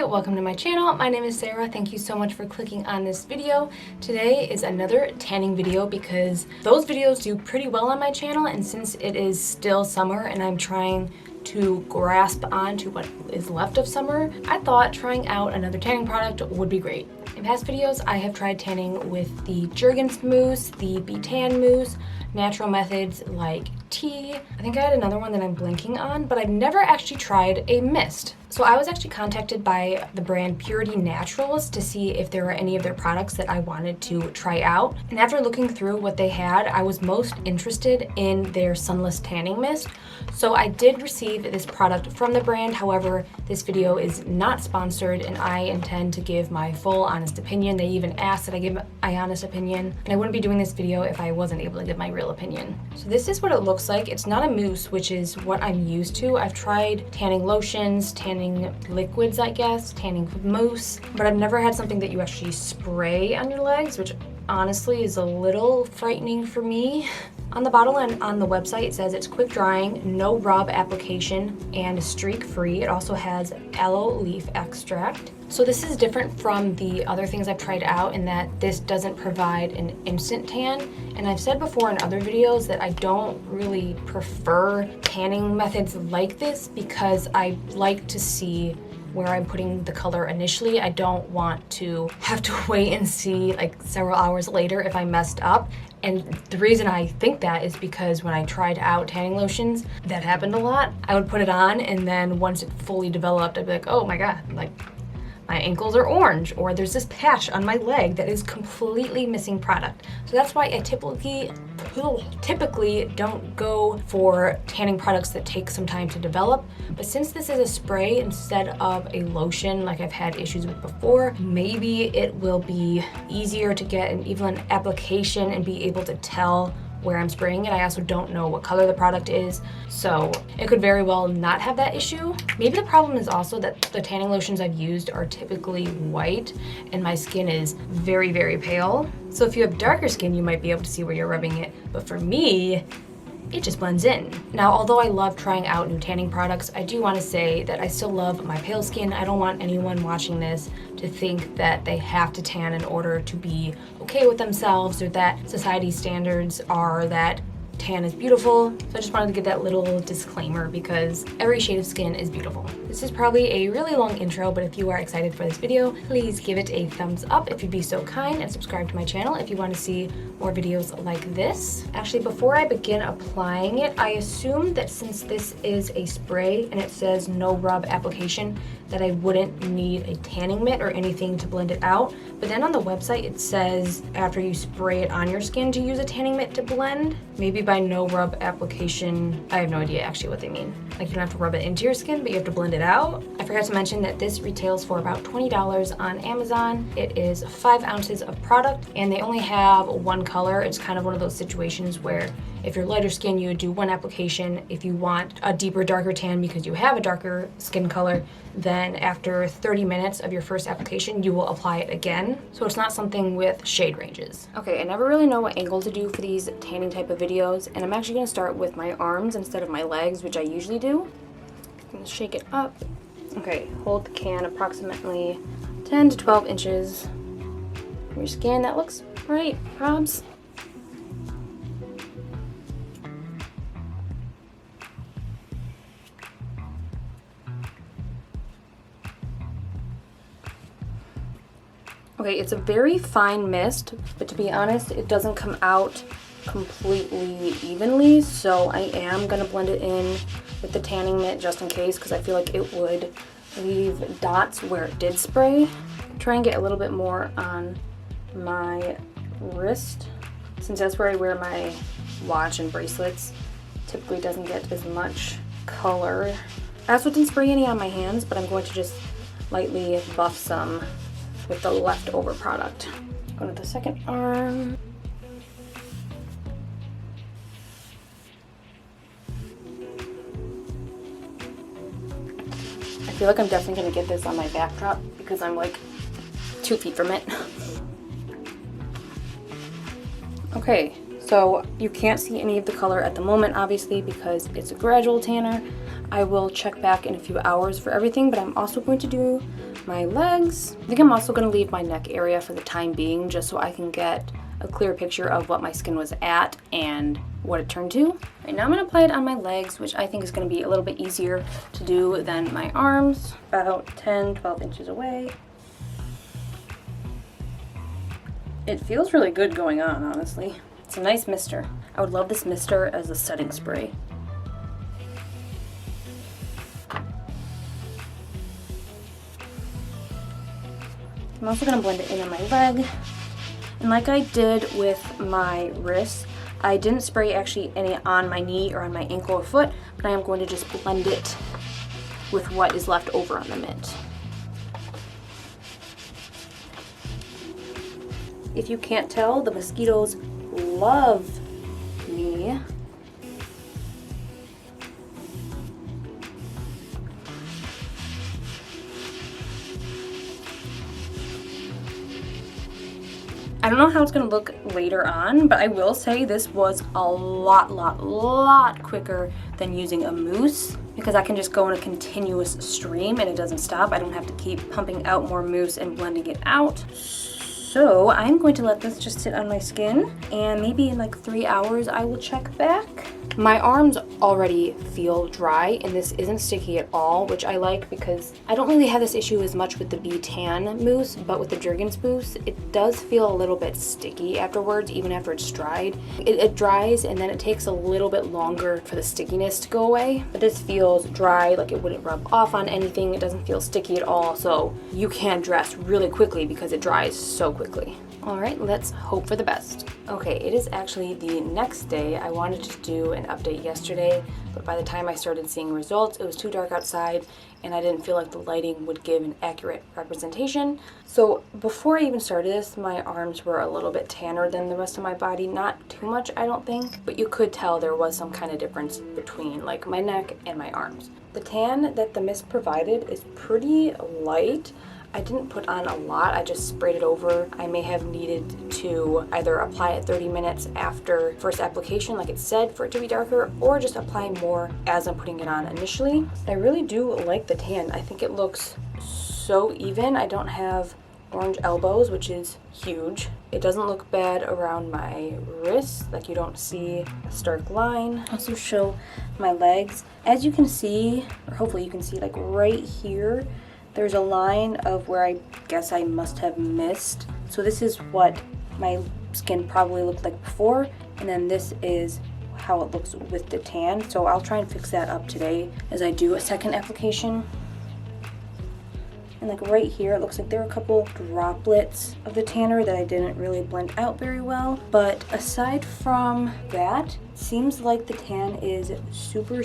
welcome to my channel. My name is Sarah. Thank you so much for clicking on this video. Today is another tanning video because those videos do pretty well on my channel, and since it is still summer and I'm trying to grasp onto what is left of summer, I thought trying out another tanning product would be great. In past videos, I have tried tanning with the Jergens mousse, the Betan mousse, natural methods like tea. I think I had another one that I'm blanking on, but I've never actually tried a mist. So I was actually contacted by the brand Pureauty Naturals to see if there were any of their products that I wanted to try out. And after looking through what they had, I was most interested in their sunless tanning mist. So I did receive this product from the brand. However, this video is not sponsored and I intend to give my full honest opinion. They even asked that I give my honest opinion, and I wouldn't be doing this video if I wasn't able to give my real opinion. So this is what it looks like. It's not a mousse, which is what I'm used to. I've tried tanning lotions, tanning liquids, I guess, tanning mousse, but I've never had something that you actually spray on your legs, which honestly is a little frightening for me. On the bottle and on the website, it says it's quick drying, no rub application, and streak free. It also has aloe leaf extract. So this is different from the other things I've tried out in that this doesn't provide an instant tan. And I've said before in other videos that I don't really prefer tanning methods like this because I like to see where I'm putting the color initially. I don't want to have to wait and see like several hours later if I messed up. And the reason I think that is because when I tried out tanning lotions, that happened a lot. I would put it on and then once it fully developed, I'd be like, oh my God, like my ankles are orange, or there's this patch on my leg that is completely missing product. So that's why I typically don't go for tanning products that take some time to develop. But since this is a spray instead of a lotion like I've had issues with before, maybe it will be easier to get an even application and be able to tell where I'm spraying it. I also don't know what color the product is, so it could very well not have that issue. Maybe the problem is also that the tanning lotions I've used are typically white and my skin is very, very pale. So if you have darker skin, you might be able to see where you're rubbing it, but for me, it just blends in. Now, although I love trying out new tanning products, I do want to say that I still love my pale skin. I don't want anyone watching this to think that they have to tan in order to be okay with themselves, or that society standards are that tan is beautiful. So I just wanted to give that little disclaimer because every shade of skin is beautiful. This is probably a really long intro, but if you are excited for this video, please give it a thumbs up if you'd be so kind, and subscribe to my channel if you want to see more videos like this. Actually, before I begin applying it, I assume that since this is a spray and it says no rub application, that I wouldn't need a tanning mitt or anything to blend it out. But then on the website it says after you spray it on your skin to use a tanning mitt to blend. Maybe by no rub application, I have no idea actually what they mean. Like you don't have to rub it into your skin, but you have to blend it out. I forgot to mention that this retails for about $20 on Amazon. It is 5 ounces of product and they only have one color. It's kind of one of those situations where if you're lighter skin, you would do one application. If you want a deeper, darker tan because you have a darker skin color, then after 30 minutes of your first application, you will apply it again. So it's not something with shade ranges. Okay, I never really know what angle to do for these tanning type of videos, and I'm actually gonna start with my arms instead of my legs, which I usually do. I'm gonna shake it up. Okay, hold the can approximately 10 to 12 inches from your skin. That looks right, Probs. Okay, it's a very fine mist, but to be honest, it doesn't come out completely evenly, so I am gonna blend it in with the tanning mitt just in case, because I feel like it would leave dots where it did spray. Try and get a little bit more on my wrist, since that's where I wear my watch and bracelets. Typically doesn't get as much color. I also didn't spray any on my hands, but I'm going to just lightly buff some with the leftover product. Go to the second arm. I feel like I'm definitely gonna get this on my backdrop because I'm like 2 feet from it. Okay, So you can't see any of the color at the moment, obviously, because it's a gradual tanner. I will check back in a few hours for everything, but I'm also going to do my legs. I think I'm also going to leave my neck area for the time being, just so I can get a clear picture of what my skin was at and what it turned to. Right, now I'm going to apply it on my legs, which I think is going to be a little bit easier to do than my arms. About 10-12 inches away. It feels really good going on, honestly. It's a nice mister. I would love this mister as a setting spray. I'm also going to blend it in on my leg. And like I did with my wrist, I didn't spray actually any on my knee or on my ankle or foot, but I am going to just blend it with what is left over on the mitt. If you can't tell, the mosquitoes love me. I don't know how it's gonna look later on, but I will say this was a lot quicker than using a mousse, because I can just go in a continuous stream and it doesn't stop. I don't have to keep pumping out more mousse and blending it out. So I'm going to let this just sit on my skin, and maybe in like 3 hours I will check back. My arms already feel dry, and this isn't sticky at all, which I like because I don't really have this issue as much with the Bee Tan mousse, but with the Jergens mousse, it does feel a little bit sticky afterwards, even after it's dried. It dries, and then it takes a little bit longer for the stickiness to go away, but this feels dry, like it wouldn't rub off on anything. It doesn't feel sticky at all, so you can dress really quickly because it dries so quickly. All right, let's hope for the best. Okay, it is actually the next day. I wanted to do an update yesterday, but by the time I started seeing results, it was too dark outside and I didn't feel like the lighting would give an accurate representation. So before I even started this, my arms were a little bit tanner than the rest of my body. Not too much, I don't think, but you could tell there was some kind of difference between like my neck and my arms. The tan that the mist provided is pretty light. I didn't put on a lot, I just sprayed it over. I may have needed to either apply it 30 minutes after first application, like it said, for it to be darker, or just apply more as I'm putting it on initially. I really do like the tan. I think it looks so even. I don't have orange elbows, which is huge. It doesn't look bad around my wrists, like you don't see a stark line. I'll also show my legs. As you can see, or hopefully you can see, like right here, there's a line of where I guess I must have missed. So this is what my skin probably looked like before, and then this is how it looks with the tan. So I'll try and fix that up today as I do a second application. And like right here, it looks like there are a couple droplets of the tanner that I didn't really blend out very well. But aside from that, it seems like the tan is super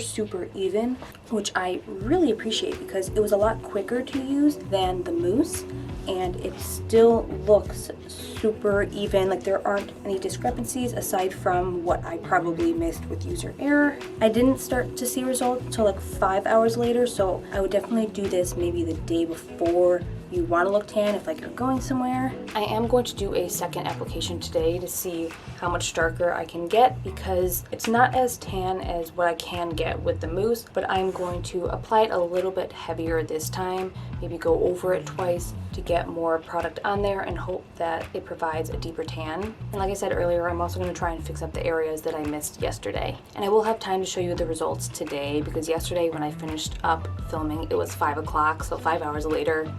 even, which I really appreciate because it was a lot quicker to use than the mousse, and it still looks super even. Like there aren't any discrepancies aside from what I probably missed with user error. I didn't start to see results until like 5 hours later, so I would definitely do this maybe the day before you want to look tan if like you're going somewhere. I am going to do a second application today to see how much darker I can get, because it's not as tan as what I can get with the mousse, but I'm going to apply it a little bit heavier this time, maybe go over it twice to get more product on there and hope that it provides a deeper tan. And like I said earlier, I'm also going to try and fix up the areas that I missed yesterday. And I will have time to show you the results today, because yesterday when I finished up filming, it was 5 o'clock, so 5 hours later.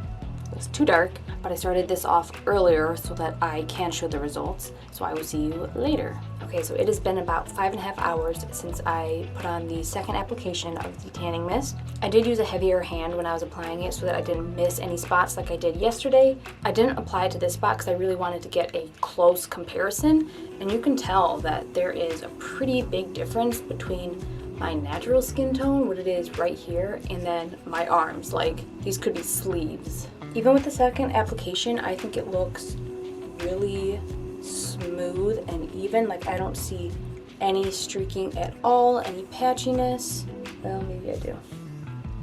It was too dark, but I started this off earlier so that I can show the results. So I will see you later. Okay, so it has been about 5.5 hours since I put on the second application of the tanning mist. I did use a heavier hand when I was applying it so that I didn't miss any spots like I did yesterday. I didn't apply it to this spot because I really wanted to get a close comparison, and you can tell that there is a pretty big difference between my natural skin tone, what it is right here, and then my arms. Like, these could be sleeves. Even with the second application, I think it looks really smooth and even. Like, I don't see any streaking at all, any patchiness. Well, maybe I do.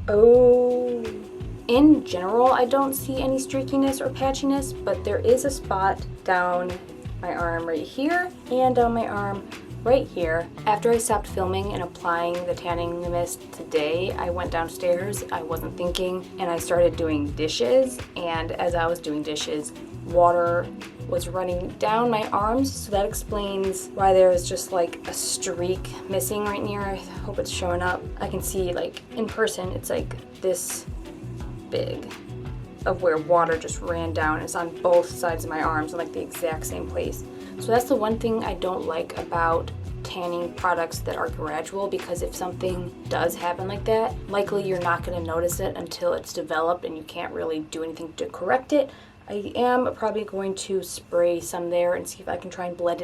Oh. In general, I don't see any streakiness or patchiness, but there is a spot down my arm right here and down my arm right here. After I stopped filming and applying the tanning mist today, I went downstairs, I wasn't thinking, and I started doing dishes. And as I was doing dishes, water was running down my arms, so that explains why there is just like a streak missing right near. I hope it's showing up. I can see, like, in person, it's like this big of where water just ran down. It's on both sides of my arms in like the exact same place. So that's the one thing I don't like about tanning products that are gradual, because if something does happen like that, likely you're not going to notice it until it's developed and you can't really do anything to correct it. I am probably going to spray some there and see if I can try and blend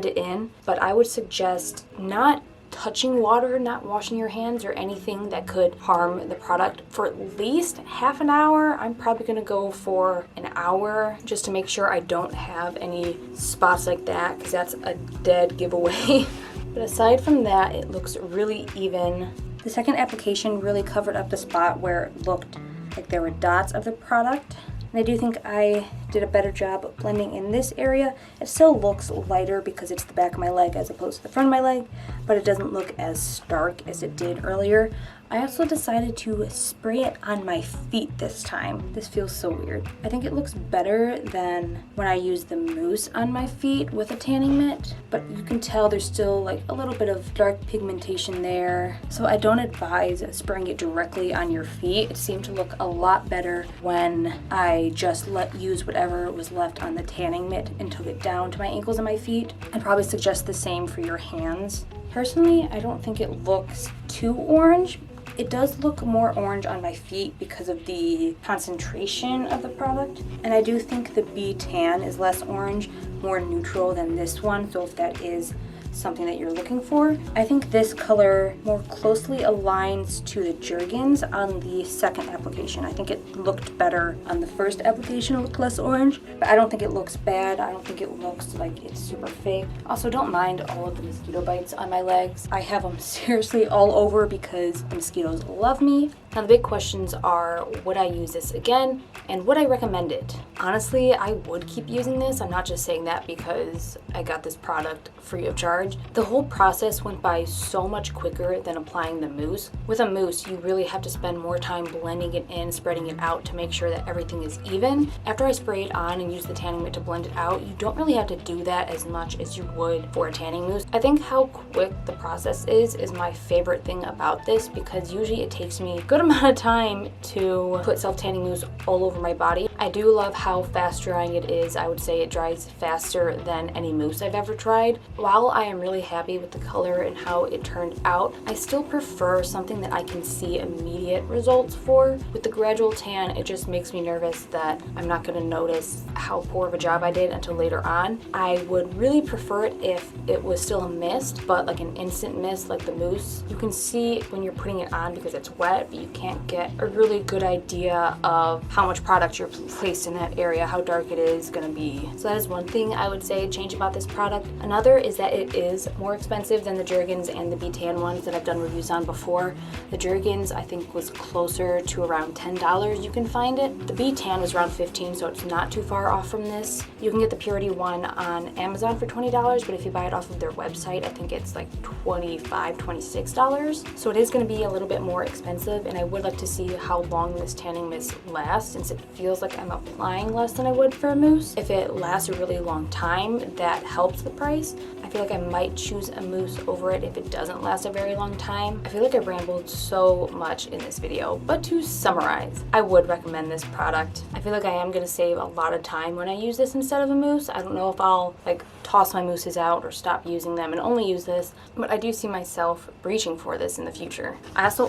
it in, but I would suggest not touching water, not washing your hands or anything that could harm the product for at least half an hour. I'm probably gonna go for an hour just to make sure I don't have any spots like that, because that's a dead giveaway. But aside from that, it looks really even. The second application really covered up the spot where it looked like there were dots of the product. And I do think I did a better job of blending in this area. It still looks lighter because it's the back of my leg as opposed to the front of my leg, but it doesn't look as stark as it did earlier. I also decided to spray it on my feet this time. This feels so weird. I think it looks better than when I used the mousse on my feet with a tanning mitt, but you can tell there's still like a little bit of dark pigmentation there. So I don't advise spraying it directly on your feet. It seemed to look a lot better when I just use whatever was left on the tanning mitt and took it down to my ankles and my feet. I'd probably suggest the same for your hands. Personally, I don't think it looks too orange. It does look more orange on my feet because of the concentration of the product. And I do think the Bee Tan is less orange, more neutral than this one. So if that is something that you're looking for, I think this color more closely aligns to the Jergens on the second application. I think it looked better on the first application, it looked less orange, but I don't think it looks bad. I don't think it looks like it's super fake. Also, don't mind all of the mosquito bites on my legs. I have them seriously all over because the mosquitoes love me. Now the big questions are, would I use this again and would I recommend it? Honestly, I would keep using this. I'm not just saying that because I got this product free of charge. The whole process went by so much quicker than applying the mousse. With a mousse, you really have to spend more time blending it in, spreading it out to make sure that everything is even. After I spray it on and use the tanning mitt to blend it out, you don't really have to do that as much as you would for a tanning mousse. I think how quick the process is my favorite thing about this, because usually it takes me a good amount of time to put self-tanning mousse all over my body. I do love how fast drying it is. I would say it dries faster than any mousse I've ever tried. While I am really happy with the color and how it turned out, I still prefer something that I can see immediate results for. With the gradual tan, it just makes me nervous that I'm not going to notice how poor of a job I did until later on. I would really prefer it if it was still a mist, but like an instant mist like the mousse. You can see when you're putting it on because it's wet, but you can't get a really good idea of how much product you're placed in that area, how dark it is going to be. So that is one thing I would say change about this product. Another is that it is more expensive than the Jergens and the Bee Tan ones that I've done reviews on before. The Jergens I think was closer to around $10 you can find it. The Bee Tan was around $15, so it's not too far off from this. You can get the Pureauty one on Amazon for $20, but if you buy it off of their website, I think it's like $25, $26. So it is going to be a little bit more expensive, and I would like to see how long this tanning mist lasts, since it feels like I'm applying less than I would for a mousse. If it lasts a really long time, that helps the price. I feel like I might choose a mousse over it if it doesn't last a very long time. I feel like I rambled so much in this video, but to summarize, I would recommend this product. I feel like I am going to save a lot of time when I use this instead of a mousse. I don't know if I'll like toss my mousses out or stop using them and only use this, but I do see myself reaching for this in the future. I also,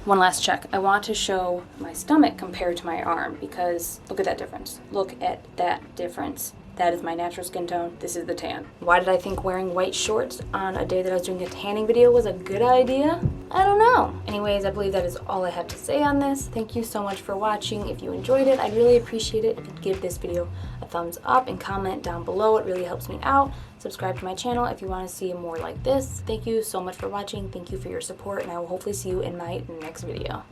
one last check. I want to show my stomach compared to my arm, because look at that difference. Look at that difference. That is my natural skin tone. This is the tan. Why did I think wearing white shorts on a day that I was doing a tanning video was a good idea? I don't know. Anyways, I believe that is all I have to say on this. Thank you so much for watching. If you enjoyed it, I'd really appreciate it if you'd give this video a thumbs up and comment down below. It really helps me out. Subscribe to my channel if you want to see more like this. Thank you so much for watching. Thank you for your support, and I will hopefully see you in my next video.